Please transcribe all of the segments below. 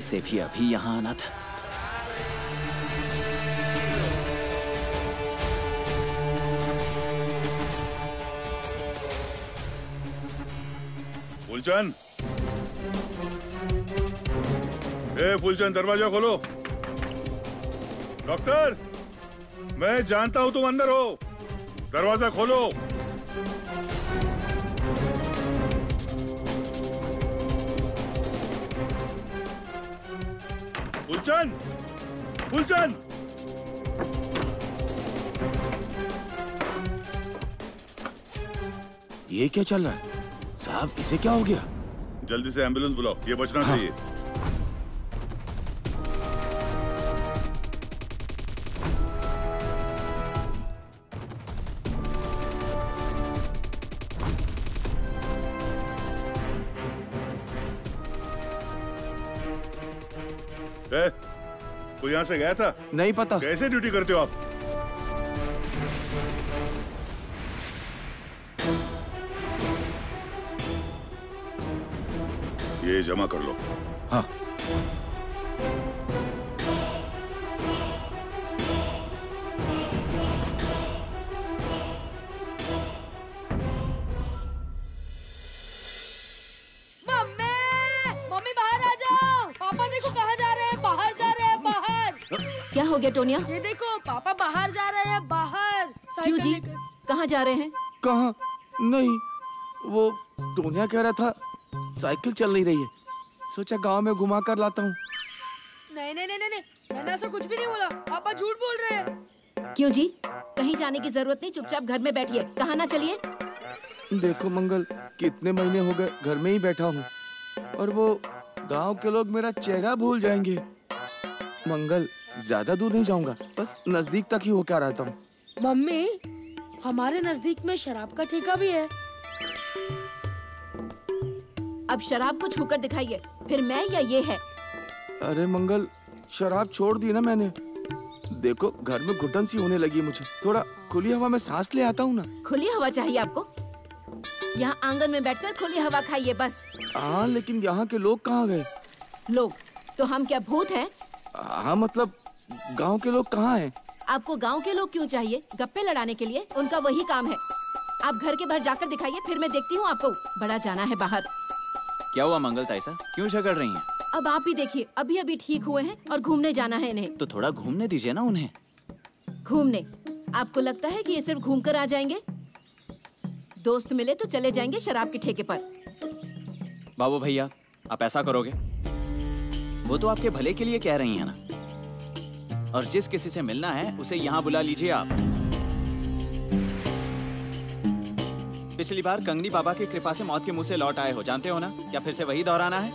इसे भी अभी यहाँ आना था। फूलचंद, फूलचंद दरवाजा खोलो। डॉक्टर, मैं जानता हूं तुम अंदर हो, दरवाजा खोलो। फूलचंद, फूलचंद, ये क्या चल रहा है साहब? इसे क्या हो गया? जल्दी से एम्बुलेंस बुलाओ, ये बचना चाहिए। कोई यहाँ से गया था? नहीं पता। कैसे ड्यूटी करते हो आप? ये जमा कर लो। हाँ। क्या हो गया टोनिया? ये देखो पापा बाहर जा रहे हैं, बाहर। क्यों जी? कहाँ जा रहे हैं? कहाँ? नहीं, वो टोनिया कह रहा था साइकिल चल नहीं रही है, सोचा गांव में घुमा कर लाता हूँ। नहीं नहीं नहीं नहीं, मैंने ऐसा कुछ भी नहीं बोला, पापा झूठ बोल रहे हैं। क्यों जी? कहीं जाने की जरूरत नहीं, चुपचाप घर में बैठिए, कहाँ ना चलिए। देखो मंगल, कितने महीने हो गए घर में ही बैठा हूँ और वो गांव के लोग मेरा चेहरा भूल जाएंगे। मंगल, ज्यादा दूर नहीं जाऊंगा, बस नजदीक तक ही होकर आता हूँ। मम्मी, हमारे नजदीक में शराब का ठेका भी है। अब शराब को छूकर दिखाइए, फिर मैं या ये है? अरे मंगल, शराब छोड़ दी ना मैंने। देखो घर में घुटन सी होने लगी मुझे, थोड़ा खुली हवा में सांस ले आता हूँ ना। खुली हवा चाहिए आपको? यहाँ आंगन में बैठकर खुली हवा खाइए बस। हाँ, लेकिन यहाँ के लोग कहाँ गए? लोग? तो हम क्या भूत हैं? हाँ मतलब गांव के लोग कहाँ हैं? आपको गांव के लोग क्यों चाहिए? गप्पे लड़ाने के लिए? उनका वही काम है। आप घर के बाहर जाकर दिखाइए, फिर मैं देखती हूँ आपको। बड़ा जाना है बाहर। क्या हुआ मंगल ताईसा, क्यों झगड़ रही हैं? अब आप ही देखिए, अभी अभी ठीक हुए हैं और घूमने जाना है इन्हें। तो थोड़ा घूमने दीजिए ना उन्हें। घूमने? आपको लगता है कि ये सिर्फ घूम कर आ जाएंगे? दोस्त मिले तो चले जाएंगे शराब के ठेके पर। बाबू भैया, आप ऐसा करोगे? वो तो आपके भले के लिए कह रही हैं ना। और जिस किसी से मिलना है उसे यहाँ बुला लीजिए आप। पिछली बार कंगनी बाबा की कृपा से मौत के मुंह से लौट आए हो, जानते हो ना? क्या फिर से वही दोहराना है?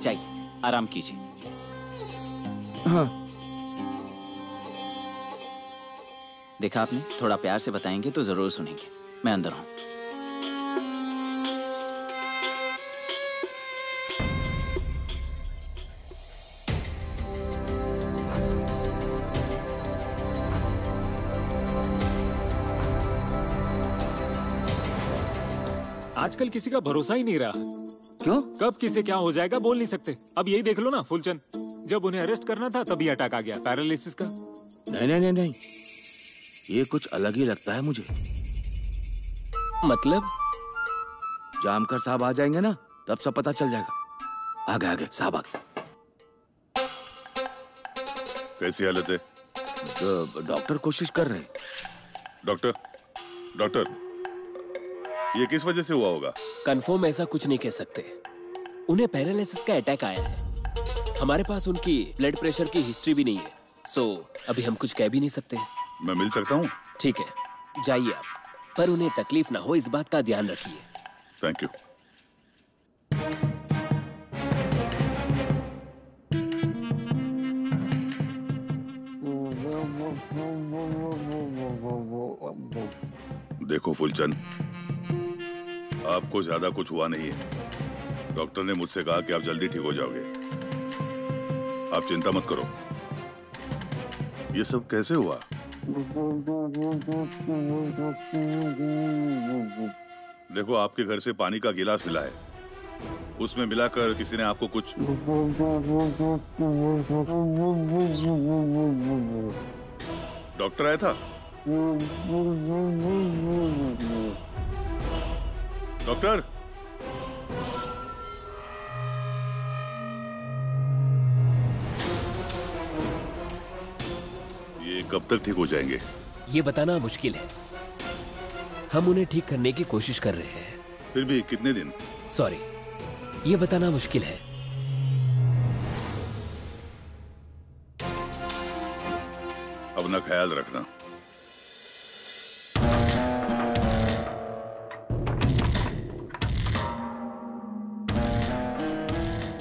जाइए, आराम कीजिए। हाँ। देखा आपने, थोड़ा प्यार से बताएंगे तो जरूर सुनेंगे। मैं अंदर हूँ। आजकल किसी का भरोसा ही नहीं रहा। क्यों? कब किसे क्या हो जाएगा बोल नहीं सकते। अब यही देख लो ना फूलचंद, जब उन्हें अरेस्ट करना था तभी अटैक आ गया पैरालिसिस का। नहीं नहीं नहीं नहीं, ये कुछ अलग ही लगता है मुझे। मतलब? जामकर साहब आ जाएंगे ना, तब सब पता चल जाएगा। आगे आगे साहब आगे। कैसी हालत है? डॉक्टर कोशिश कर रहे हैं। डॉक्टर, ये किस वजह से हुआ होगा? कंफर्म ऐसा कुछ नहीं कह सकते। उन्हें पैरालिसिस का अटैक आया है। हमारे पास उनकी ब्लड प्रेशर की हिस्ट्री भी नहीं है, सो अभी हम कुछ कह भी नहीं सकते। मैं मिल सकता हूँ? ठीक है, जाइए आप, पर उन्हें तकलीफ ना हो इस बात का ध्यान रखिए। Thank you. देखो फूलचंद, आपको ज्यादा कुछ हुआ नहीं है। डॉक्टर ने मुझसे कहा कि आप जल्दी ठीक हो जाओगे। आप चिंता मत करो। ये सब कैसे हुआ? देखो, आपके घर से पानी का गिलास मिला है। उसमें मिलाकर किसी ने आपको कुछ डॉक्टर आया था? डॉक्टर, ये कब तक ठीक हो जाएंगे? ये बताना मुश्किल है। हम उन्हें ठीक करने की कोशिश कर रहे हैं। फिर भी कितने दिन? सॉरी, ये बताना मुश्किल है। अपना ख्याल रखना।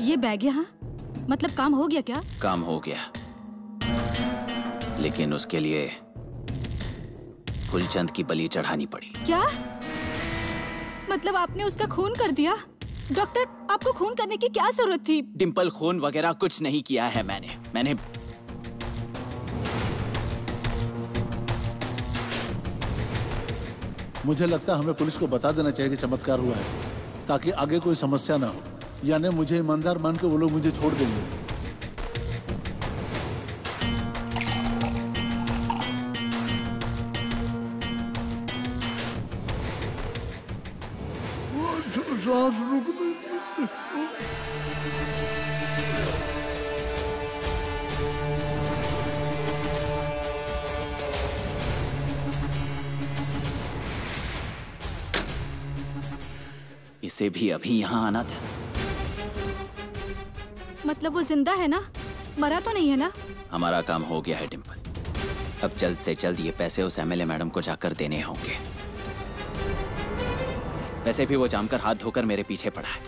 ये बैग यहाँ, मतलब काम हो गया क्या? काम हो गया, लेकिन उसके लिए फुलचंद की बलि चढ़ानी पड़ी। क्या मतलब आपने उसका खून कर दिया? डॉक्टर, आपको खून करने की क्या जरूरत थी? डिम्पल, खून वगैरह कुछ नहीं किया है मैंने मुझे लगता है हमें पुलिस को बता देना चाहिए कि चमत्कार हुआ है, ताकि आगे कोई समस्या ना हो। यानी मुझे ईमानदार मान के वो लोग मुझे छोड़ देंगे। इसे भी अभी यहाँ आना था। मतलब वो जिंदा है ना, मरा तो नहीं है ना? हमारा काम हो गया है डिम्पल। अब जल्द से जल्द ये पैसे उस एमएलए मैडम को जाकर देने होंगे। वैसे भी वो जमकर हाथ धोकर मेरे पीछे पड़ा है।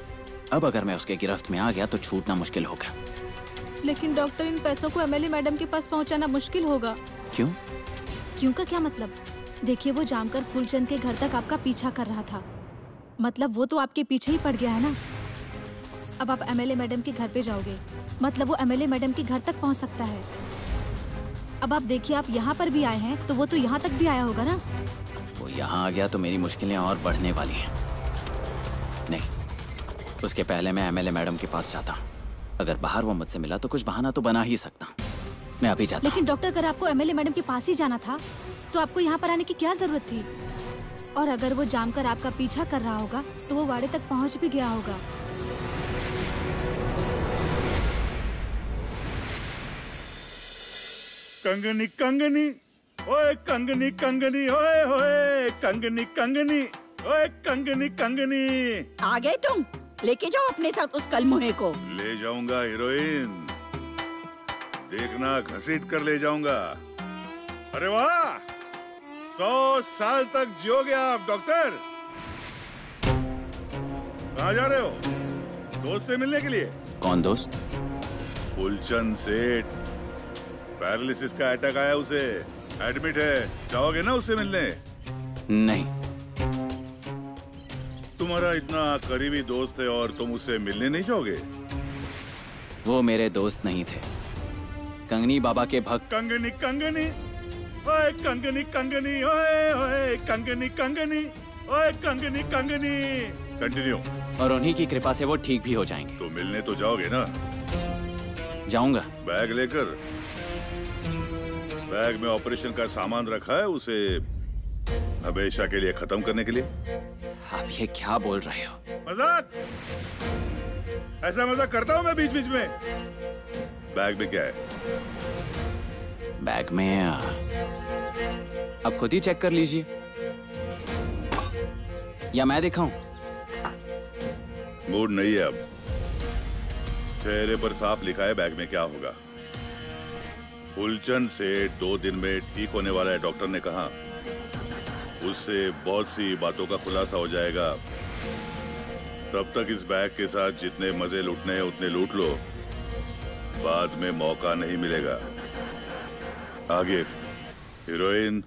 अब अगर मैं उसके गिरफ्त में आ गया तो छूटना मुश्किल होगा। लेकिन डॉक्टर, इन पैसों को एमएलए मैडम के पास पहुंचाना मुश्किल होगा। क्यों? क्यों का क्या मतलब? देखिए, वो जानकर फूलचंद के घर तक आपका पीछा कर रहा था। मतलब वो तो आपके पीछे ही पड़ गया है ना। अब आप एमएलए मैडम के घर पे जाओगे, मतलब वो एमएलए मैडम के घर तक पहुंच सकता है। अब आप देखिए, आप यहाँ पर भी आए हैं तो वो तो यहाँ तक भी आया होगा ना। वो यहाँ आ गया तो मेरी मुश्किलें और बढ़ने वाली हैं। नहीं, उसके पहले मैं एमएलए मैडम के पास जाता हूँ। अगर बाहर वो मुझसे मिला तो कुछ बहाना तो बना ही सकता हूँ। मैं अभी जाता हूँ। लेकिन डॉक्टर, अगर आपको एमएलए मैडम के पास ही जाना था तो आपको यहाँ पर आने की क्या जरूरत थी? और अगर वो जानकर आपका पीछा कर रहा होगा तो वो वाड़े तक पहुँच भी गया होगा। कंगनी कंगनी ओए कंगनी कंगनी ओए होए कंगनी कंगनी ओए कंगनी कंगनी। आ गए तुम? लेके जाओ अपने साथ उस कलमुहे को। ले जाऊंगा हीरोइन, देखना घसीट कर ले जाऊंगा। अरे वाह, 100 साल तक जियोगे आप डॉक्टर। कहाँ जा रहे हो? दोस्त से मिलने के लिए? कौन दोस्त? फुलचंद सेठ, पैरालिसिस का अटैक आया, उसे एडमिट है। जाओगे ना उससे मिलने? नहीं। तुम्हारा इतना करीबी दोस्त है और तुम उससे मिलने नहीं जाओगे? वो मेरे दोस्त नहीं थे, कंगनी बाबा के भक्त। कंगनी कंगनी ओए कंगनी कंगनी ओए ओए कंगनी कंगनी ओए कंगनी कंगनी। कंटिन्यू। और उन्हीं की कृपा से वो ठीक भी हो जाएंगे। तो मिलने तो जाओगे ना? जाऊंगा। बैग लेकर। बैग में ऑपरेशन का सामान रखा है, उसे हमेशा के लिए खत्म करने के लिए। आप ये क्या बोल रहे हो? मजाक? ऐसा मजाक करता हूँ मैं बीच बीच में। बैग में क्या है? बैग में आप खुद ही चेक कर लीजिए, या मैं दिखाऊं? मूड नहीं है अब। चेहरे पर साफ लिखा है बैग में क्या होगा। फुलचंद से 2 दिन में ठीक होने वाला है, डॉक्टर ने कहा। उससे बहुत सी बातों का खुलासा हो जाएगा। तब तक इस बैग के साथ जितने मजे लूटने हैं उतने लूट लो, बाद में मौका नहीं मिलेगा। आगे हीरोइन।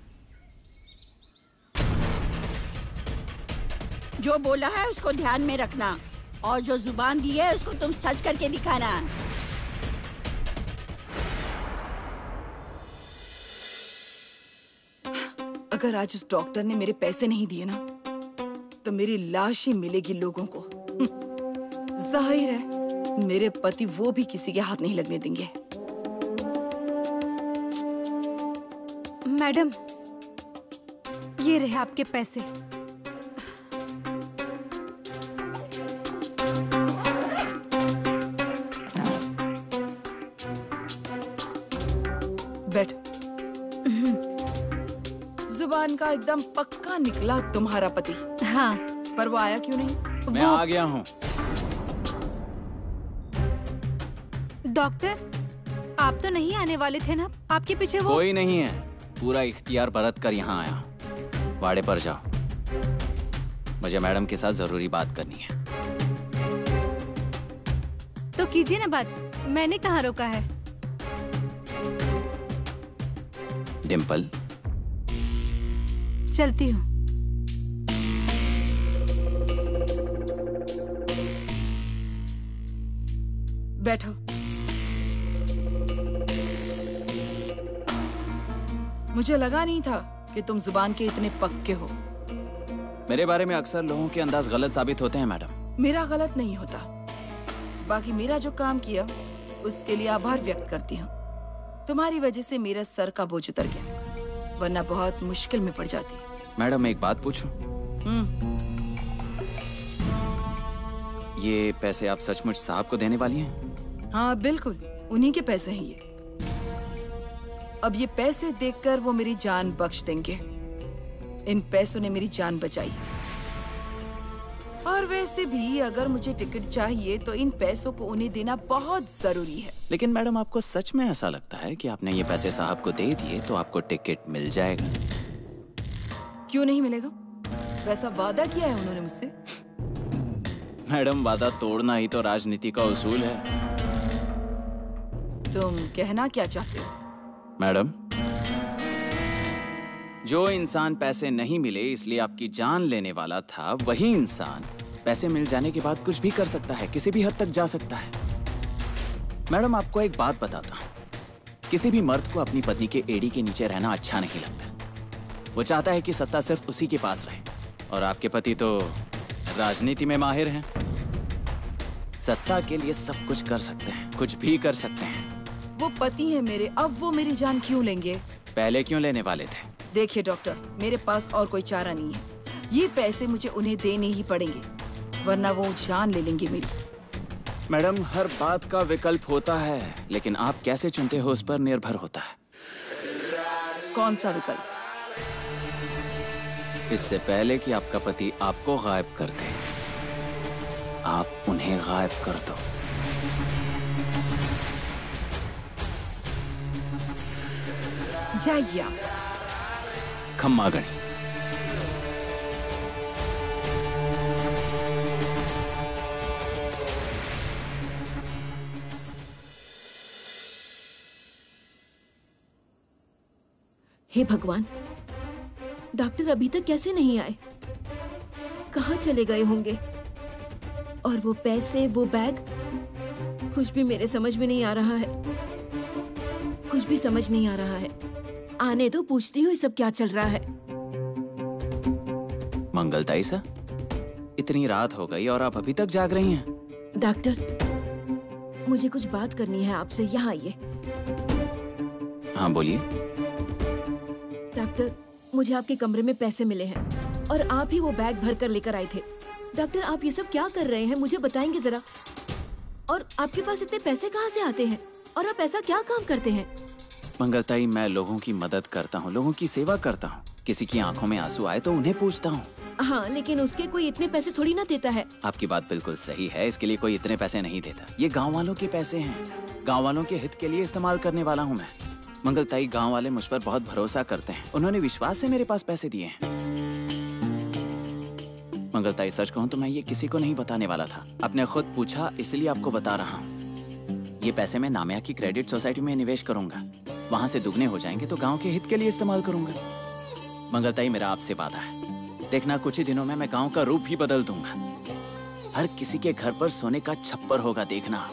जो बोला है उसको ध्यान में रखना, और जो जुबान दी है उसको तुम सच करके दिखाना। अगर आज उस डॉक्टर ने मेरे पैसे नहीं दिए ना, तो मेरी लाश ही मिलेगी लोगों को। जाहिर है मेरे पति वो भी किसी के हाथ नहीं लगने देंगे। मैडम, ये रहे आपके पैसे। बैठ। जुबान का एकदम पक्का निकला तुम्हारा पति। हाँ। पर वो आया क्यों नहीं? मैं आ गया हूँ। डॉक्टर, आप तो नहीं आने वाले थे ना? आपके पीछे वो कोई नहीं है। पूरा इख्तियार बरत कर यहाँ आया। वाड़े पर जाओ, मुझे मैडम के साथ जरूरी बात करनी है। तो कीजिए ना बात, मैंने कहाँ रोका है। डिम्पल, चलती हूँ। बैठो। मुझे लगा नहीं था कि तुम जुबान के इतने पक्के हो। मेरे बारे में अक्सर लोगों के अंदाज गलत साबित होते हैं मैडम। मेरा गलत नहीं होता। बाकी मेरा जो काम किया उसके लिए आभार व्यक्त करती हूँ। तुम्हारी वजह से मेरा सर का बोझ उतर गया, वरना बहुत मुश्किल में पड़ जाती। मैडम, एक बात पूछूं? ये पैसे आप सचमुच साहब को देने वाली हैं? हाँ बिल्कुल, उन्हीं के पैसे हैं ये। अब ये पैसे देखकर वो मेरी जान बख्श देंगे। इन पैसों ने मेरी जान बचाई। और वैसे भी अगर मुझे टिकट चाहिए तो इन पैसों को उन्हें देना बहुत जरूरी है। लेकिन मैडम, आपको सच में ऐसा लगता है कि आपने ये पैसे साहब को दे दिए तो आपको टिकट मिल जाएगा? क्यों नहीं मिलेगा? वैसा वादा किया है उन्होंने मुझसे। मैडम, वादा तोड़ना ही तो राजनीति का उसूल है। तुम कहना क्या चाहते हो? मैडम, जो इंसान पैसे नहीं मिले इसलिए आपकी जान लेने वाला था, वही इंसान पैसे मिल जाने के बाद कुछ भी कर सकता है, किसी भी हद तक जा सकता है। मैडम, आपको एक बात बताता हूँ, किसी भी मर्द को अपनी पत्नी के एड़ी के नीचे रहना अच्छा नहीं लगता। वो चाहता है कि सत्ता सिर्फ उसी के पास रहे। और आपके पति तो राजनीति में माहिर हैं। सत्ता के लिए सब कुछ कर सकते हैं, कुछ भी कर सकते हैं। वो पति है मेरे, अब वो मेरी जान क्यों लेंगे? पहले क्यों लेने वाले थे? देखिए डॉक्टर, मेरे पास और कोई चारा नहीं है। ये पैसे मुझे उन्हें देने ही पड़ेंगे, वरना वो जान ले लेंगे मेरी। मैडम, हर बात का विकल्प होता है, लेकिन आप कैसे चुनते हो उस पर निर्भर होता है। कौन सा विकल्प? इससे पहले कि आपका पति आपको गायब कर दे, आप उन्हें गायब कर दो। जाइए आप। खम्मा गणी। हे भगवान, डॉक्टर अभी तक कैसे नहीं आए? कहाँ चले गए होंगे? और वो पैसे, वो बैग, कुछ भी मेरे समझ में नहीं आ रहा है। कुछ भी समझ नहीं आ रहा है। आने दो, पूछती हूँ सब क्या चल रहा है। मंगलताई सा, इतनी रात हो गई और आप अभी तक जाग रही हैं? डॉक्टर, मुझे कुछ बात करनी है आपसे, यहाँ आइए। हाँ बोलिए। डॉक्टर, मुझे आपके कमरे में पैसे मिले हैं और आप ही वो बैग भर कर लेकर आए थे। डॉक्टर, आप ये सब क्या कर रहे हैं, मुझे बताएंगे जरा? और आपके पास इतने पैसे कहाँ से आते हैं और आप ऐसा क्या काम करते हैं? मंगलताई, मैं लोगों की मदद करता हूँ, लोगों की सेवा करता हूँ। किसी की आंखों में आंसू आए तो उन्हें पूछता हूँ। हाँ, लेकिन उसके कोई इतने पैसे थोड़ी ना देता है। आपकी बात बिल्कुल सही है, इसके लिए कोई इतने पैसे नहीं देता। ये गांव वालों के पैसे हैं, गांव वालों के हित के लिए इस्तेमाल करने वाला हूँ मैं। मंगलताई, गांव वाले मुझ पर बहुत भरोसा करते हैं, उन्होंने विश्वास से मेरे पास पैसे दिए हैं। मंगलताई, सच कहूँ तो मैं ये किसी को नहीं बताने वाला था। आपने खुद पूछा इसलिए आपको बता रहा हूँ। ये पैसे मैं नामिया की क्रेडिट सोसाइटी में निवेश करूंगा, वहां से दुगने हो जाएंगे तो गांव के हित के लिए इस्तेमाल करूंगा। मंगलताई, मेरा आपसे वादा है, देखना कुछ ही दिनों में मैं गांव का रूप ही बदल दूंगा। हर किसी के घर पर सोने का छप्पर होगा, देखना।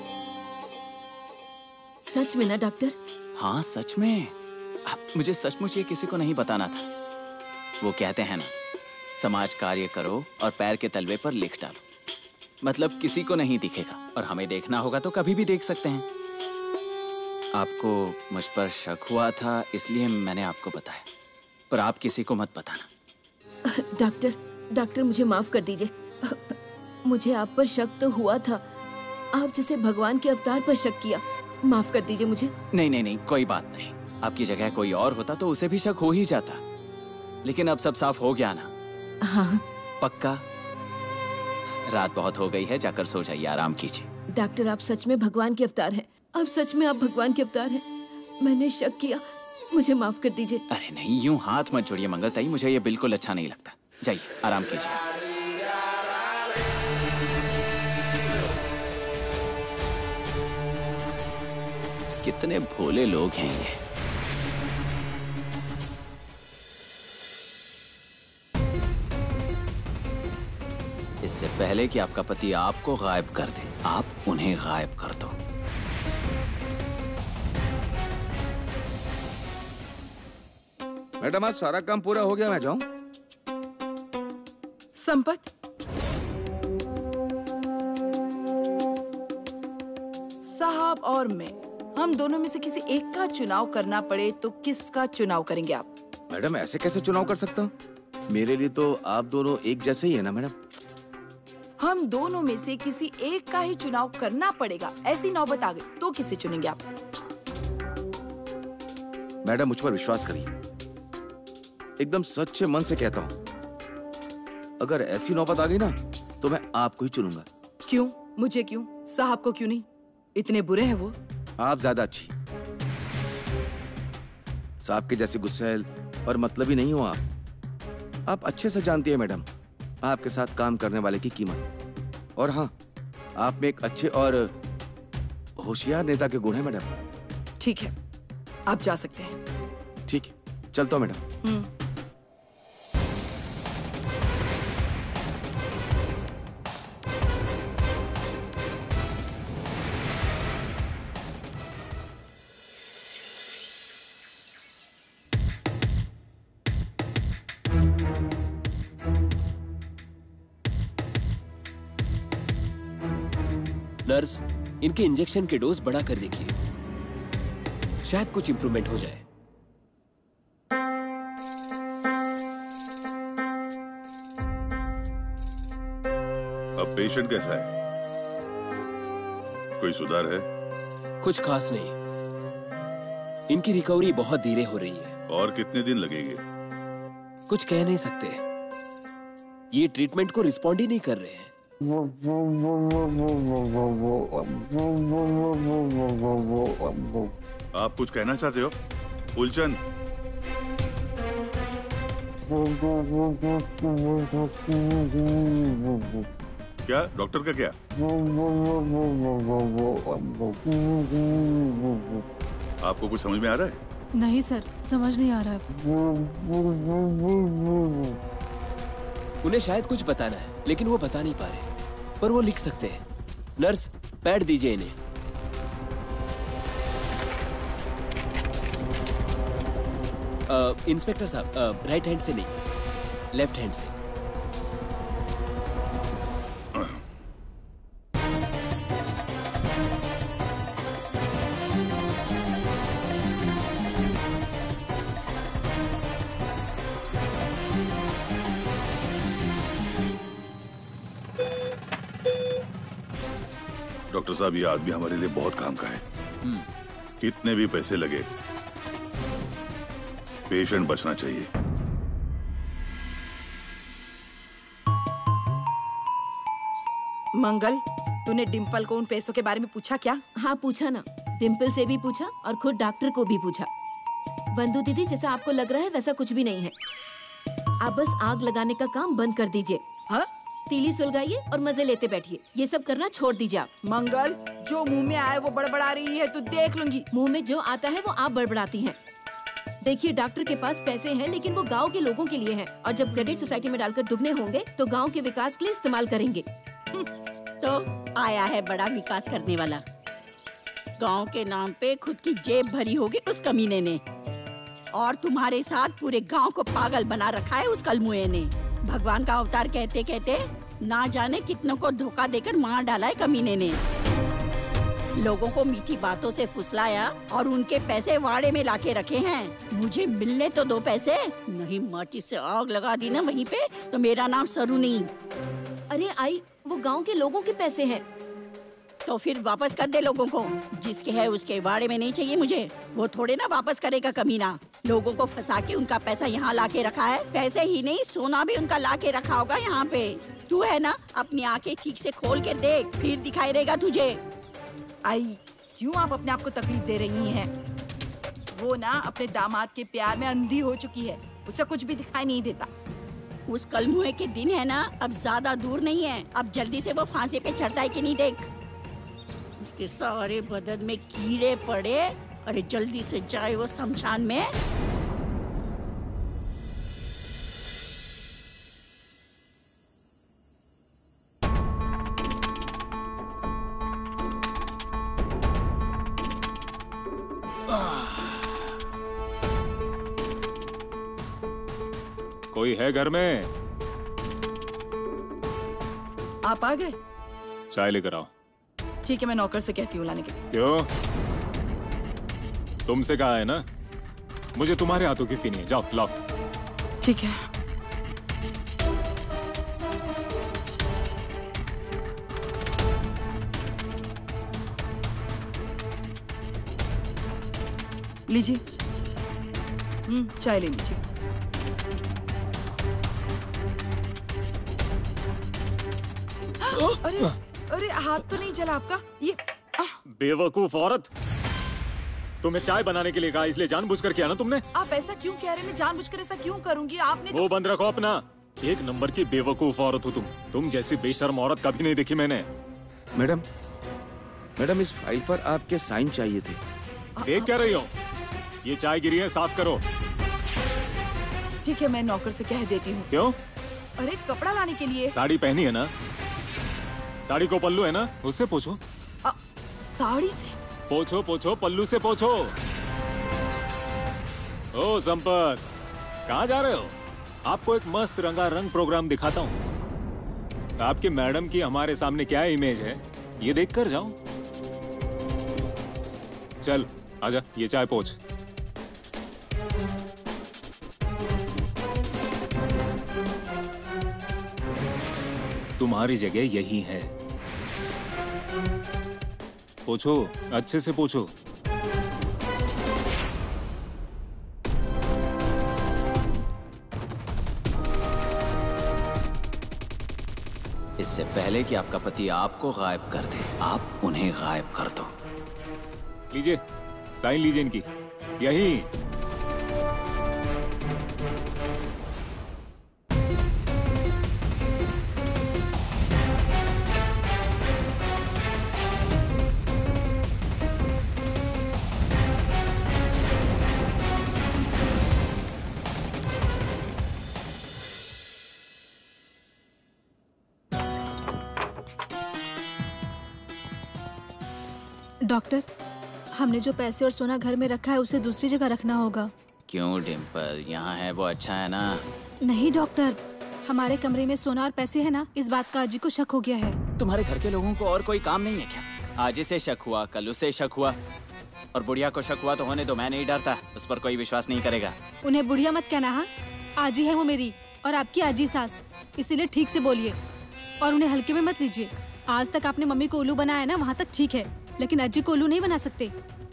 सच में ना डॉक्टर? हाँ सच में। मुझे सचमुच ये किसी को नहीं बताना था। वो कहते हैं ना, समाज कार्य करो और पैर के तलवे पर लिख डालो। मतलब किसी को नहीं दिखेगा, और हमें देखना होगा तो कभी भी देख सकते हैं। आपको मुझ पर शक हुआ था इसलिए मैंने आपको बताया, पर आप किसी को मत बताना। डॉक्टर मुझे माफ कर दीजिए। मुझे आप पर शक तो हुआ था, आप जैसे भगवान के अवतार पर शक किया। माफ कर दीजिए मुझे। नहीं, कोई बात नहीं। आपकी जगह कोई और होता तो उसे भी शक हो ही जाता, लेकिन अब सब साफ हो गया ना? हाँ। पक्का? रात बहुत हो गई है, जाकर सो जाइए, आराम कीजिए। डॉक्टर आप सच में भगवान के अवतार हैं। अब सच में आप भगवान के अवतार हैं। मैंने शक किया, मुझे माफ कर दीजिए। अरे नहीं, यूं हाथ मत जोड़िए मंगलताई, मुझे ये बिल्कुल अच्छा नहीं लगता। जाइए, आराम कीजिए। कितने भोले लोग हैं ये। इससे पहले कि आपका पति आपको गायब कर दे, आप उन्हें गायब कर दो। मैडम आज सारा काम पूरा हो गया, मैं जाऊं? संपत, साहब और मैं, हम दोनों में से किसी एक का चुनाव करना पड़े तो किसका चुनाव करेंगे आप? मैडम ऐसे कैसे चुनाव कर सकता हूँ? मेरे लिए तो आप दोनों एक जैसे ही है ना मैडम। हम दोनों में से किसी एक का ही चुनाव करना पड़ेगा, ऐसी नौबत आ गई तो किसे चुनेंगे आप? मैडम मुझ पर विश्वास करिए, एकदम सच्चे मन से कहता हूँ, अगर ऐसी नौबत आ गई ना तो मैं आपको ही चुनूंगा। क्यों? मुझे क्यों? साहब को क्यों नहीं? इतने बुरे हैं वो? आप ज्यादा अच्छी, साहब के जैसे गुस्सैल और मतलबी नहीं हो आप अच्छे से जानती है मैडम आपके साथ काम करने वाले की कीमत। और हाँ, आप में एक अच्छे और होशियार नेता के गुण है मैडम। ठीक है, आप जा सकते हैं। ठीक है, चलता हूँ मैडम। नर्स, इनके इंजेक्शन के डोज बढ़ा कर देखिए, शायद कुछ इंप्रूवमेंट हो जाए। अब पेशेंट कैसा है? कोई सुधार है? कुछ खास नहीं, इनकी रिकवरी बहुत धीरे हो रही है। और कितने दिन लगेंगे? कुछ कह नहीं सकते, ये ट्रीटमेंट को रिस्पॉन्ड ही नहीं कर रहे हैं। आप कुछ कहना चाहते हो फूलचंद? क्या डॉक्टर का क्या? आपको कुछ समझ में आ रहा है? नहीं सर, समझ नहीं आ रहा है। उन्हें शायद कुछ बताना है, लेकिन वो बता नहीं पा रहे, पर वो लिख सकते हैं। नर्स, पैड दीजिए इन्हें। इंस्पेक्टर साहब, राइट हैंड से नहीं, लेफ्ट हैंड से। डॉक्टर साहब, ये आदमी हमारे लिए बहुत काम का है। कितने भी पैसे लगे, पेशेंट बचना चाहिए। मंगल, तूने डिम्पल को उन पैसों के बारे में पूछा क्या? हाँ पूछा ना, डिम्पल से भी पूछा और खुद डॉक्टर को भी पूछा। बंधु दीदी, जैसा आपको लग रहा है वैसा कुछ भी नहीं है। आप बस आग लगाने का काम बंद कर दीजिए। हाँ? तीली सुलगाइए और मजे लेते बैठिए, ये सब करना छोड़ दीजिए आप। मंगल, जो मुंह में आए वो बड़बड़ा रही है, तू देख लूंगी। मुंह में जो आता है वो आप बड़बड़ाती हैं। देखिए, डॉक्टर के पास पैसे हैं, लेकिन वो गांव के लोगों के लिए हैं, और जब क्रेडिट सोसाइटी में डालकर दुगने होंगे तो गांव के विकास के लिए इस्तेमाल करेंगे। तो आया है बड़ा विकास करने वाला, गांव के नाम पे खुद की जेब भरी होगी उस कमीने ने, और तुम्हारे साथ पूरे गांव को पागल बना रखा है उस कलमुए ने। भगवान का अवतार कहते कहते ना जाने कितनों को धोखा देकर मार डाला है कमीने ने। लोगों को मीठी बातों से फुसलाया और उनके पैसे वाड़े में लाके रखे हैं। मुझे मिलने तो दो पैसे, नहीं माचिस से आग लगा दी ना वहीं पे तो मेरा नाम सरू नहीं। अरे आई, वो गांव के लोगों के पैसे हैं। तो फिर वापस कर दे लोगों को, जिसके है उसके बारे में नहीं चाहिए मुझे। वो थोड़े ना वापस करेगा कमीना। लोगों को फंसा के उनका पैसा यहाँ लाके रखा है। पैसे ही नहीं सोना भी उनका लाके रखा होगा यहाँ पे। तू है ना, अपनी आंखें ठीक से खोल के देख, फिर दिखाई देगा तुझे। आई, क्यों आप अपने आप को तकलीफ दे रही हैं? वो ना अपने दामाद के प्यार में अंधी हो चुकी है, उसे कुछ भी दिखाई नहीं देता। उस कलमुए के दिन है ना, अब ज्यादा दूर नहीं है। अब जल्दी से वो फांसी पे चढ़ता है कि नहीं देख। उसके सारे बदन में कीड़े पड़े। अरे जल्दी से जाए वो शमशान में। कोई है घर में? आप आ गए? चाय लेकर आओ। ठीक है, मैं नौकर से कहती हूँ लाने के लिए। क्यों? तुमसे कहा है ना, मुझे तुम्हारे हाथों की पीनी है। जाओ लाओ। ठीक है। लीजिए। चाय ले लीजिए। अरे अरे, हाथ तो नहीं जला आपका? ये बेवकूफ औरत, तुम्हें चाय बनाने के लिए कहा, इसलिए जानबूझकर किया ना तुमने? आप ऐसा क्यों कह रहे हैं? मैं जानबूझकर ऐसा क्यों करूंगी? आपने वो बंद रखो अपना। एक नंबर की बेवकूफ औरत हो तुम जैसी बेशर्म औरत कभी नहीं देखी मैंने। मैडम, मैडम इस फाइल पर आपके साइन चाहिए थे। देख क्या रही हो? ये चाय गिरी है, साफ करो। ठीक है, मैं नौकर से कह देती हूँ। क्यों? अरे कपड़ा लाने के लिए। साड़ी पहनी है ना? साड़ी को पल्लू है ना, उससे पोछो। साड़ी से पोछो पोछो, पल्लू से पोछो। ओ संपत, कहाँ जा रहे हो? आपको एक मस्त रंगारंग प्रोग्राम दिखाता हूँ। आपकी मैडम की हमारे सामने क्या इमेज है, ये देख कर जाओ। चल आजा, ये चाय पोछ। तुम्हारी जगह यही है। पोछो, अच्छे से पोछो। इससे पहले कि आपका पति आपको गायब कर दे, आप उन्हें गायब कर दो। लीजिए, साइन लीजिए इनकी, यही। डॉक्टर, हमने जो पैसे और सोना घर में रखा है उसे दूसरी जगह रखना होगा। क्यों डिम्पल, यहाँ है वो अच्छा है ना? नहीं डॉक्टर, हमारे कमरे में सोना और पैसे है ना, इस बात का अजी को शक हो गया है। तुम्हारे घर के लोगों को और कोई काम नहीं है क्या? आज इसे शक हुआ, कल उसे शक हुआ, और बुढ़िया को शक हुआ तो होने दो, मैं नहीं डरता, उस पर कोई विश्वास नहीं करेगा। उन्हें बुढ़िया मत कहना। हाँ, आजी है वो मेरी, और आपकी आजी सास, इसीलिए ठीक से बोलिए और उन्हें हल्के में मत लीजिए। आज तक आपने मम्मी को उल्लू बनाया ना, वहाँ तक ठीक है, लेकिन अज्जी को उल्लू नहीं बना सकते।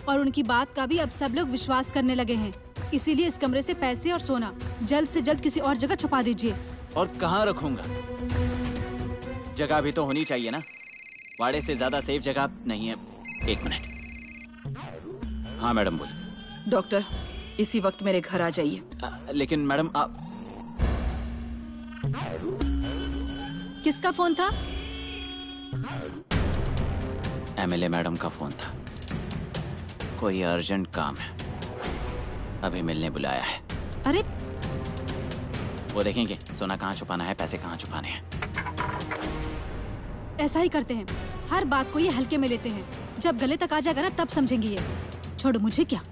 और उनकी बात का भी अब सब लोग विश्वास करने लगे हैं। इसीलिए इस कमरे से पैसे और सोना जल्द से जल्द किसी और जगह छुपा दीजिए। और कहाँ रखूंगा? जगह भी तो होनी चाहिए ना। वाड़े से ज्यादा सेफ जगह नहीं है। एक मिनट। हाँ मैडम बोलिए। डॉक्टर, इसी वक्त मेरे घर आ जाइए। लेकिन मैडम आप... किसका फोन था? एमएलए मैडम का फोन था। कोई अर्जेंट काम है, अभी मिलने बुलाया है। अरे वो देखेंगे सोना कहाँ छुपाना है, पैसे कहाँ छुपाने हैं। ऐसा ही करते हैं, हर बात को ये हल्के में लेते हैं। जब गले तक आ जाएगा ना तब समझेंगी ये। छोड़ो, मुझे क्या।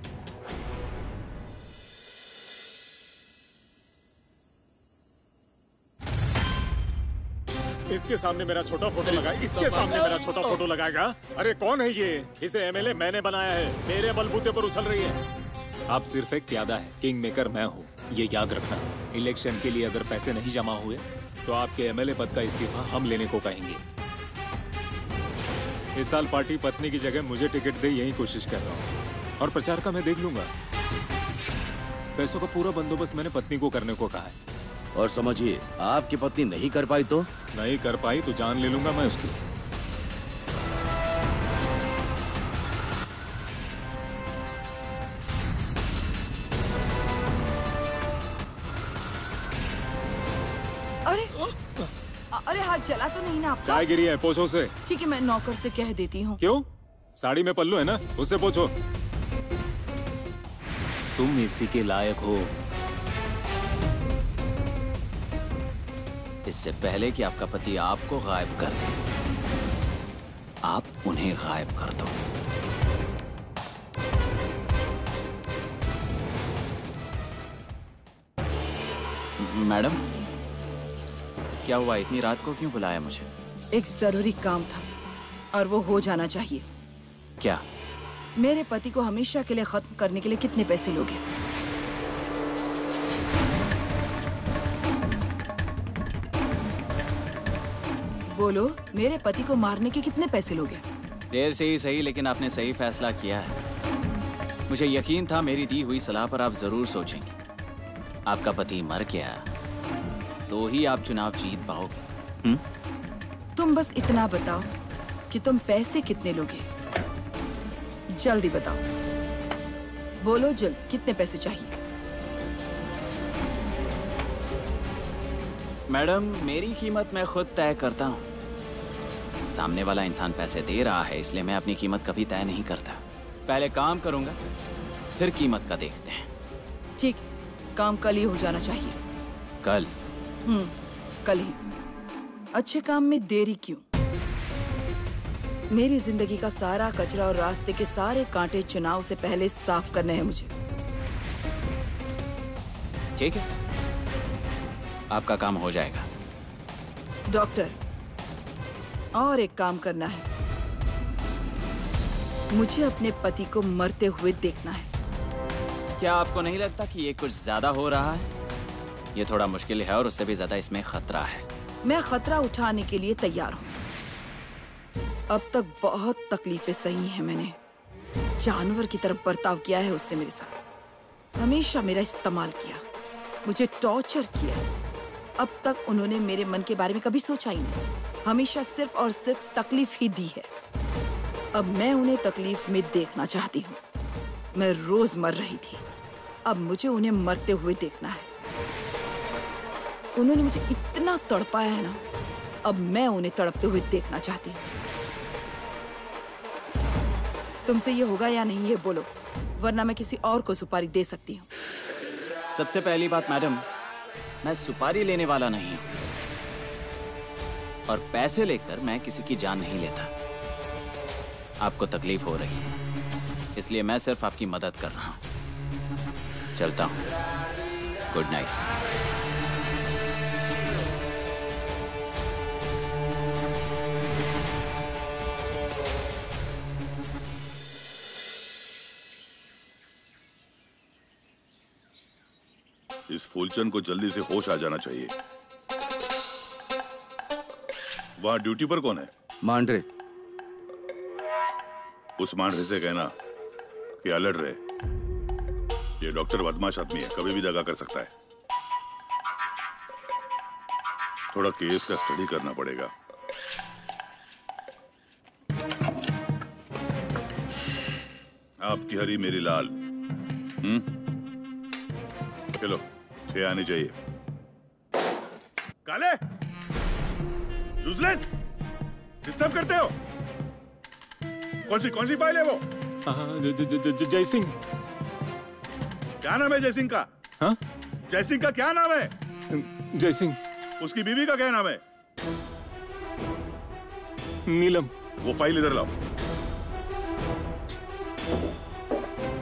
इसके इसके सामने मेरा छोटा फोटो लगा, इसके सामने मेरा छोटा फोटो लगाएगा। अरे कौन है ये? इसे एमएलए मैंने बनाया है, मेरे बलबूते पर उछल रही है। आप सिर्फ एक प्यादा है, किंग मेकर मैं हूँ, ये याद रखना। इलेक्शन के लिए अगर पैसे नहीं जमा हुए तो आपके एमएलए पद का इस्तीफा हम लेने को कहेंगे। इस साल पार्टी पत्नी की जगह मुझे टिकट दे, यही कोशिश कर रहा हूँ, और प्रचार का मैं देख लूंगा। पैसों का पूरा बंदोबस्त मैंने पत्नी को करने को कहा है। और समझिए, आपकी पत्नी नहीं कर पाई तो? नहीं कर पाई तो जान ले लूंगा मैं उसकी। अरे अरे हाथ जला तो नहीं ना आपका? चाय गिरी है, पोछो से। ठीक है, मैं नौकर से कह देती हूँ। क्यों? साड़ी में पल्लू है ना, उससे पोछो। तुम इसी के लायक हो। इससे पहले कि आपका पति आपको गायब कर दे, आप उन्हें गायब कर दो। मैडम, क्या हुआ? इतनी रात को क्यों बुलाया मुझे? एक जरूरी काम था और वो हो जाना चाहिए। क्या? मेरे पति को हमेशा के लिए खत्म करने के लिए कितने पैसे लोगे? बोलो, मेरे पति को मारने के कितने पैसे लोगे? देर से ही सही, लेकिन आपने सही फैसला किया है। मुझे यकीन था मेरी दी हुई सलाह पर आप जरूर सोचेंगे। आपका पति मर गया तो ही आप चुनाव जीत पाओगे। तुम बस इतना बताओ कि तुम पैसे कितने लोगे। जल्दी बताओ, बोलो जल्द, कितने पैसे चाहिए? मैडम, मेरी कीमत मैं खुद तय करता हूँ। सामने वाला इंसान पैसे दे रहा है, इसलिए मैं अपनी कीमत कभी तय नहीं करता। पहले काम करूंगा, फिर कीमत का देखते हैं। ठीक, काम कल ही हो जाना चाहिए। कल? कल ही। अच्छे काम में देरी क्यों? मेरी जिंदगी का सारा कचरा और रास्ते के सारे कांटे चुनाव से पहले साफ करने हैं मुझे। ठीक है, आपका काम हो जाएगा। डॉक्टर, और एक काम करना है। मुझे अपने पति को मरते हुए देखना है। क्या आपको नहीं लगता कि ये कुछ ज्यादा हो रहा है? ये थोड़ा मुश्किल है और उससे भी ज्यादा इसमें खतरा है। मैं खतरा उठाने के लिए तैयार हूँ। अब तक बहुत तकलीफें सही हैं मैंने। जानवर की तरफ बर्ताव किया है उसने मेरे साथ। हमेशा मेरा इस्तेमाल किया, मुझे टॉर्चर किया। अब तक उन्होंने मेरे मन के बारे में कभी सोचा ही नहीं। हमेशा सिर्फ और सिर्फ तकलीफ ही दी है। अब मैं उन्हें तकलीफ में देखना चाहती हूँ। मैं रोज मर रही थी, अब मुझे उन्हें मरते हुए देखना है। उन्होंने मुझे इतना तड़पाया है ना, अब मैं उन्हें तड़पते हुए देखना चाहती हूँ। तुमसे ये होगा या नहीं ये बोलो, वरना मैं किसी और को सुपारी दे सकती हूँ। सबसे पहली बात मैडम, मैं सुपारी लेने वाला नहीं हूँ और पैसे लेकर मैं किसी की जान नहीं लेता। आपको तकलीफ हो रही है, इसलिए मैं सिर्फ आपकी मदद कर रहा हूँ। चलता हूँ। Good night. इस फूलचंद को जल्दी से होश आ जाना चाहिए। वहां ड्यूटी पर कौन है? मांडरे। उस मांडरे से कहना कि अलर्ट रहे। ये डॉक्टर बदमाश आदमी है, कभी भी दगा कर सकता है। थोड़ा केस का स्टडी करना पड़ेगा। आपकी हरी मेरी लाल। चलो, 6 आनी चाहिए। काले, यूजलेस, डिस्टर्ब करते हो। कौन सी फाइल है वो? जय सिंह। क्या नाम है जय सिंह का? हाँ? जय सिंह का क्या नाम है? जय सिंह। उसकी बीवी का क्या नाम है? नीलम। वो फाइल इधर लाओ।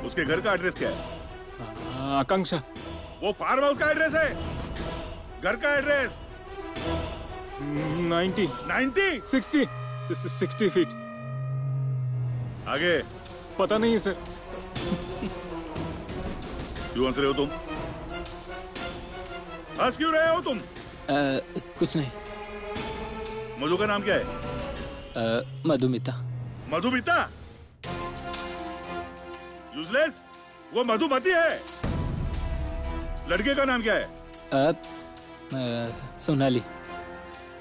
उसके घर का एड्रेस क्या है? आकांक्षा। वो फार्म हाउस का एड्रेस है, घर का एड्रेस। 90 60 फीट। आगे पता नहीं है सर। क्यों हंस रहे हो तुम? हंस क्यों रहे हो तुम? कुछ नहीं। मधु का नाम क्या है? मधुमिता। मधुमिता? यूजलेस, वो मधुमती है। लड़के का नाम क्या है? सोनाली।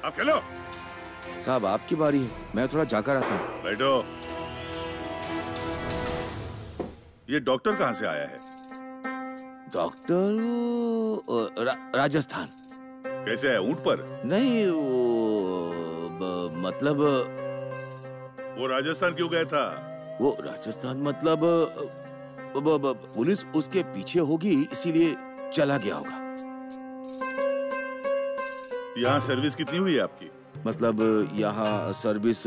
अब खेलो। साहब आपकी बारी है, मैं थोड़ा जाकर आता हूँ। बैठो। ये डॉक्टर कहाँ से आया है? डॉक्टर राजस्थान। कैसे है, ऊंट पर? नहीं मतलब वो राजस्थान क्यों गया था? वो राजस्थान मतलब पुलिस उसके पीछे होगी इसीलिए चला गया होगा। यहाँ सर्विस कितनी हुई है आपकी? मतलब यहाँ सर्विस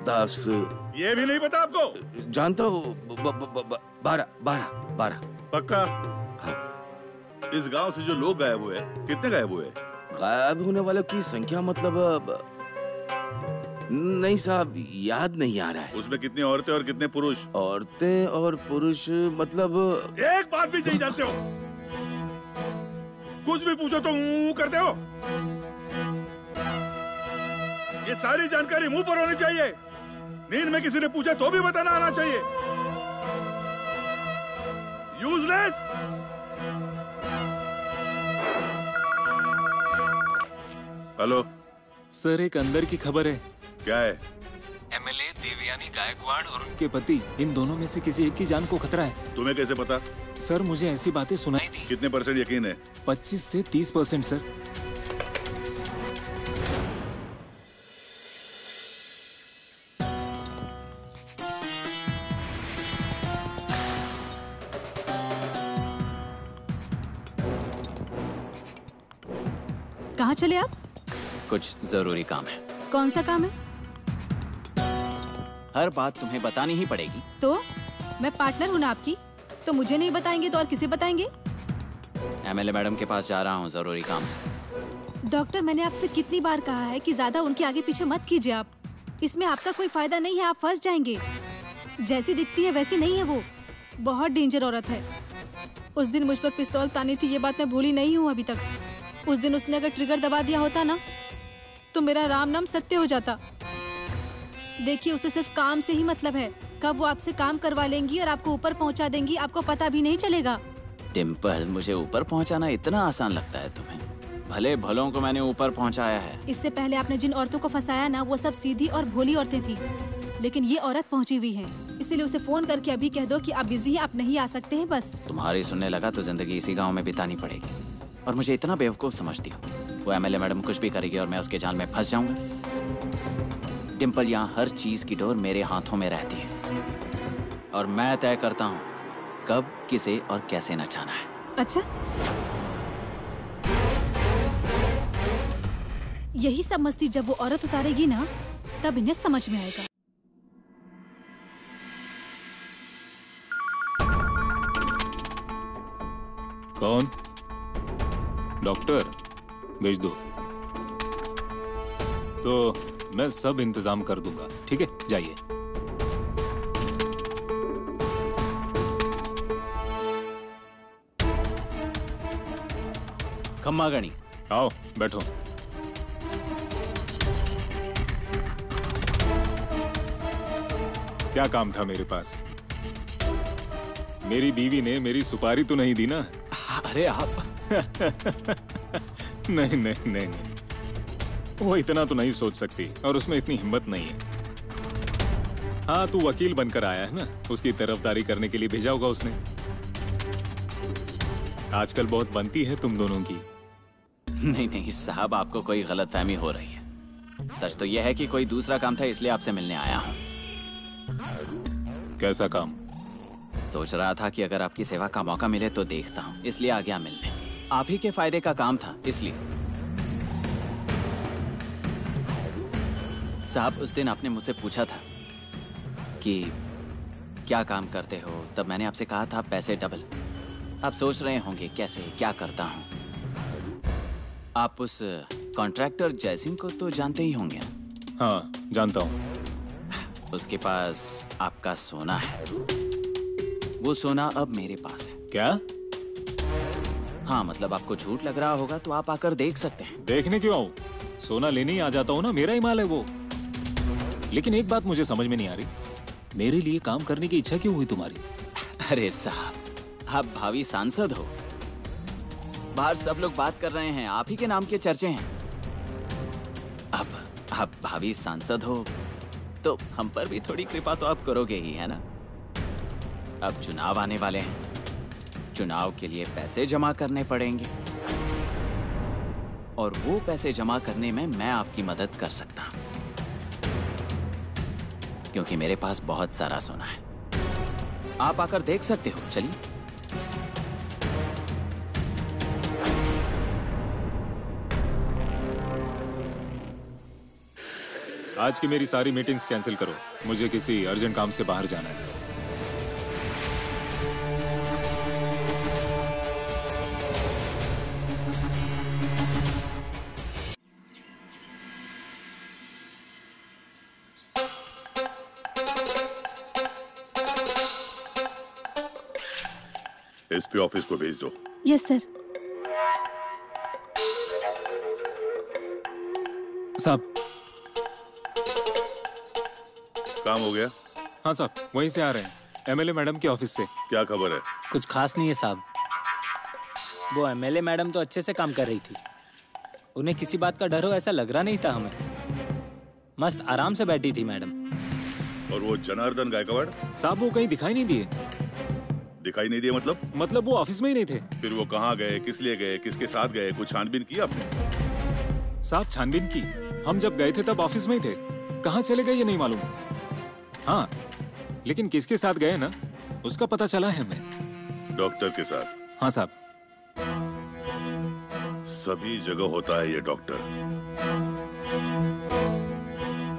10। ये भी नहीं पता आपको? जानता हूँ 12। पक्का? हाँ। इस गांव से जो लोग गायब हुए, कितने गायब हुए? गायब होने वालों की संख्या मतलब नहीं साहब, याद नहीं आ रहा है। उसमें कितनी औरतें और कितने पुरुष? औरतें और पुरुष मतलब एक बात भी नहीं जानते हो? कुछ भी पूछो तो करते हो। ये सारी जानकारी मुंह पर होनी चाहिए। नींद में किसी ने पूछा तो भी बताना आना चाहिए। यूजलेस। हेलो सर, एक अंदर की खबर है। क्या है? एमएलए देवयानी गायकवाड़ और उनके पति, इन दोनों में से किसी एक की जान को खतरा है। तुम्हें कैसे पता? सर, मुझे ऐसी बातें सुनाई दी। कितने % यकीन है? 25 से 30% सर। कहाँ चले आप? कुछ जरूरी काम है। कौन सा काम है? हर बात तुम्हें बतानी ही पड़ेगी। तो मैं पार्टनर हूँ ना आपकी, तो मुझे नहीं बताएंगे तो और किसे बताएंगे? एमएलए मैडम के पास जा रहा हूँ जरूरी काम से। डॉक्टर, मैंने आपसे कितनी बार कहा है कि ज्यादा उनके आगे पीछे मत कीजिए आप। इसमें आपका कोई फायदा नहीं है, आप फंस जाएंगे। जैसी दिखती है वैसी नहीं है वो, बहुत डेंजर औरत है। उस दिन मुझ पर पिस्तौल तानी थी, ये बात मैं भूली नहीं हूँ अभी तक। उस दिन उसने अगर ट्रिगर दबा दिया होता ना, तो मेरा राम नाम सत्य हो जाता। देखिए, उसे सिर्फ काम से ही मतलब है। कब वो आपसे काम करवा लेंगी और आपको ऊपर पहुंचा देंगी, आपको पता भी नहीं चलेगा। डिम्पल, मुझे ऊपर पहुंचाना इतना आसान लगता है तुम्हें? भले भलों को मैंने ऊपर पहुंचाया है। इससे पहले आपने जिन औरतों को फंसाया ना, वो सब सीधी और भोली औरतें थी, लेकिन ये औरत पहुंची हुई है। इसीलिए उसे फोन करके अभी कह दो कि आप बिजी हैं, आप नहीं आ सकते हैं। बस तुम्हारी सुनने लगा तो जिंदगी इसी गांव में बितानी पड़ेगी। और मुझे इतना बेवकूफ समझती हो? वो एमएलए मैडम कुछ भी करेगी और मैं उसके जाल में फंस जाऊंगा। डिम्पल, यहाँ हर चीज की डोर मेरे हाथों में रहती है और मैं तय करता हूँ कब, किसे और कैसे नचाना है। अच्छा, यही सब मस्ती जब वो औरत उतारेगी ना, तब इन्हें समझ में आएगा। कौन? डॉक्टर, भेज दो। तो मैं सब इंतजाम कर दूंगा, ठीक है? जाइए। खम्मा गणी, आओ बैठो। क्या काम था मेरे पास? मेरी बीवी ने मेरी सुपारी तो नहीं दी ना? अरे आप नहीं नहीं नहीं नहीं, वो इतना तो नहीं सोच सकती और उसमें इतनी हिम्मत नहीं है। हाँ, तू वकील बनकर आया है ना, उसकी तरफदारी करने के लिए भेजा होगा उसने। आजकल बहुत बनती है तुम दोनों की। नहीं नहीं साहब, आपको कोई गलतफहमी हो रही है। सच तो यह है कि कोई दूसरा काम था, इसलिए आपसे मिलने आया हूँ। कैसा काम? सोच रहा था कि अगर आपकी सेवा का मौका मिले तो देखता हूँ, इसलिए आ गया मिलने। आप ही के फायदे का काम था, इसलिए। साहब, उस दिन आपने मुझसे पूछा था कि क्या काम करते हो, तब मैंने आपसे कहा था पैसे डबल। आप सोच रहे होंगे कैसे, क्या करता हूँ। आप उस कॉन्ट्रैक्टर जयसिंह को तो जानते ही होंगे। हाँ, जानता हूँ। उसके पास आपका सोना है। वो सोना अब मेरे पास है। क्या? हाँ, मतलब आपको झूठ लग रहा होगा तो आप आकर देख सकते हैं। देखने क्यों आऊं? सोना लेने ही आ जाता हूँ ना, मेरा ही माल है वो। लेकिन एक बात मुझे समझ में नहीं आ रही, मेरे लिए काम करने की इच्छा क्यों हुई तुम्हारी? अरे साहब, आप भावी सांसद हो। बाहर सब लोग बात कर रहे हैं, आप ही के नाम के चर्चे हैं। अब आप भावी सांसद हो तो हम पर भी थोड़ी कृपा तो आप करोगे ही, है ना? अब चुनाव आने वाले हैं, चुनाव के लिए पैसे जमा करने पड़ेंगे और वो पैसे जमा करने में मैं आपकी मदद कर सकता हूं, क्योंकि मेरे पास बहुत सारा सोना है। आप आकर देख सकते हो। चलिए। आज की मेरी सारी मीटिंग्स कैंसिल करो, मुझे किसी अर्जेंट काम से बाहर जाना है। एसपी ऑफिस को भेज दो। Yes sir. साहब, काम हो गया? हाँ साहब, वहीं से आ रहे हैं, एमएलए मैडम के ऑफिस से। क्या खबर है? कुछ खास नहीं है साहब। वो एमएलए मैडम तो अच्छे से काम कर रही थी, उन्हें किसी बात का डर हो ऐसा लग रहा नहीं था हमें। मस्त आराम से बैठी थी मैडम। और वो जनार्दन गायकवाड़? साहब, वो कहीं दिखाई नहीं दिए। दिखाई नहीं दिए मतलब वो ऑफिस में ही नहीं थे। फिर वो कहाँ गए, किस लिए गए, किसके साथ गए? कुछ छानबीन की आपने? साहब, छानबीन की। हम जब गए थे तब ऑफिस में ही थे, कहाँ चले गए ये नहीं मालूम। हाँ, लेकिन किसके साथ गए ना, उसका पता चला है हमें। डॉक्टर के साथ? हाँ साहब। सभी जगह होता है ये डॉक्टर।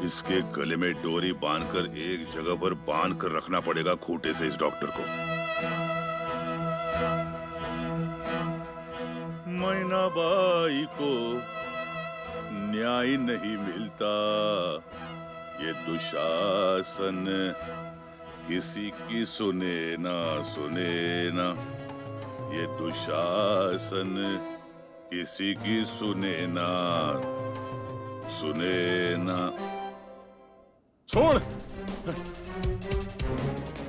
इसके गले में डोरी बांधकर एक जगह पर बांध कर रखना पड़ेगा खूंटे से इस डॉक्टर को। मैना बाई को न्याय नहीं मिलता, ये दुशासन किसी की सुने ना सुने ना, ये दुशासन किसी की सुने ना सुने ना। छोड़,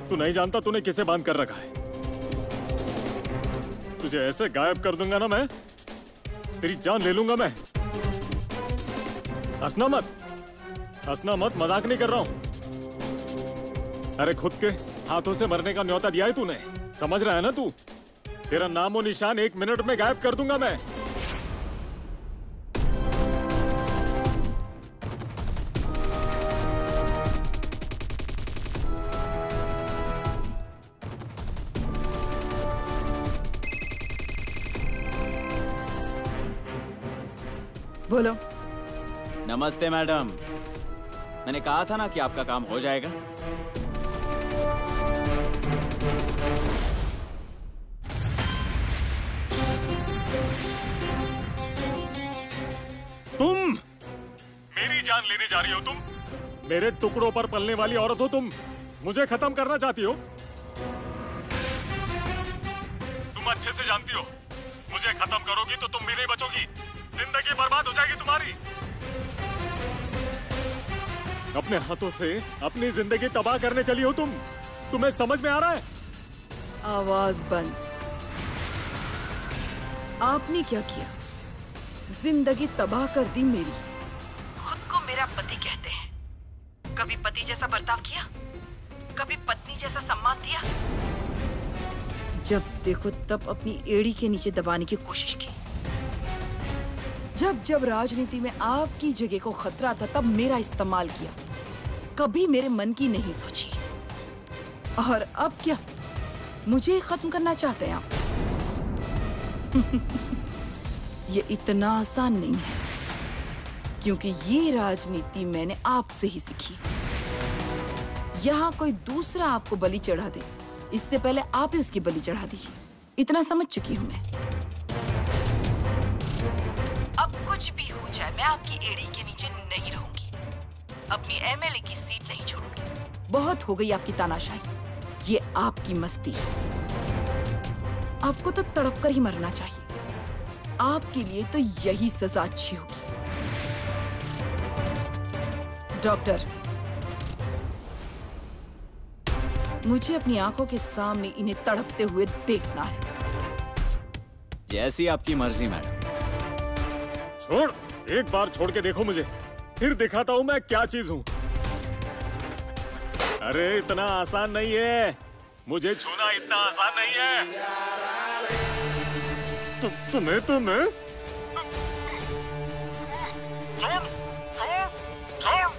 तू नहीं जानता तूने किसे बांध कर रखा है। तुझे ऐसे गायब कर दूंगा ना मैं, तेरी जान ले लूंगा मैं। हंसना मत, हंसना मत, मजाक नहीं कर रहा हूं। अरे खुद के हाथों से मरने का न्योता दिया है तूने, समझ रहा है ना तू? तेरा नामो निशान 1 मिनट में गायब कर दूंगा मैं। बोलो। नमस्ते मैडम, मैंने कहा था ना कि आपका काम हो जाएगा। तुम मेरी जान लेने जा रही हो? तुम मेरे टुकड़ों पर पलने वाली औरत हो। तुम मुझे खत्म करना चाहती हो। तुम अच्छे से जानती हो, मुझे खत्म करोगी तो तुम भी नहीं बचोगी, जिंदगी बर्बाद हो जाएगी तुम्हारी। अपने हाथों से अपनी जिंदगी तबाह करने चली हो तुम। तुम्हें समझ में आ रहा है? आवाज बंद। आपने क्या किया? जिंदगी तबाह कर दी मेरी। खुद को मेरा पति कहते हैं। कभी पति जैसा बर्ताव किया? कभी पत्नी जैसा सम्मान दिया? जब देखो तब अपनी एड़ी के नीचे दबाने की कोशिश की। जब जब राजनीति में आपकी जगह को खतरा था तब मेरा इस्तेमाल किया, कभी मेरे मन की नहीं सोची। और अब क्या, मुझे खत्म करना चाहते हैं आप? ये इतना आसान नहीं है, क्योंकि ये राजनीति मैंने आपसे ही सीखी। यहाँ कोई दूसरा आपको बलि चढ़ा दे, इससे पहले आप ही उसकी बलि चढ़ा दीजिए। इतना समझ चुकी हूं मैं। अब कुछ कुछ भी हो जाए मैं आपकी एड़ी के नीचे नहीं रहूंगी। अपनी एमएलए की सीट नहीं छोड़ूंगी। बहुत हो गई आपकी तानाशाही, ये आपकी मस्ती है। आपको तो तड़प कर ही मरना चाहिए। आपके लिए तो यही सजा अच्छी होगी। डॉक्टर, मुझे अपनी आंखों के सामने इन्हें तड़पते हुए देखना है। जैसी आपकी मर्जी मैडम। छोड़, एक बार छोड़ के देखो मुझे, फिर दिखाता हूँ मैं क्या चीज हूँ। अरे इतना आसान नहीं है, मुझे छूना इतना आसान नहीं है। तुम्हें छोड़, छोड़, छोड़।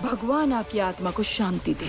भगवान आपकी आत्मा को शांति दे।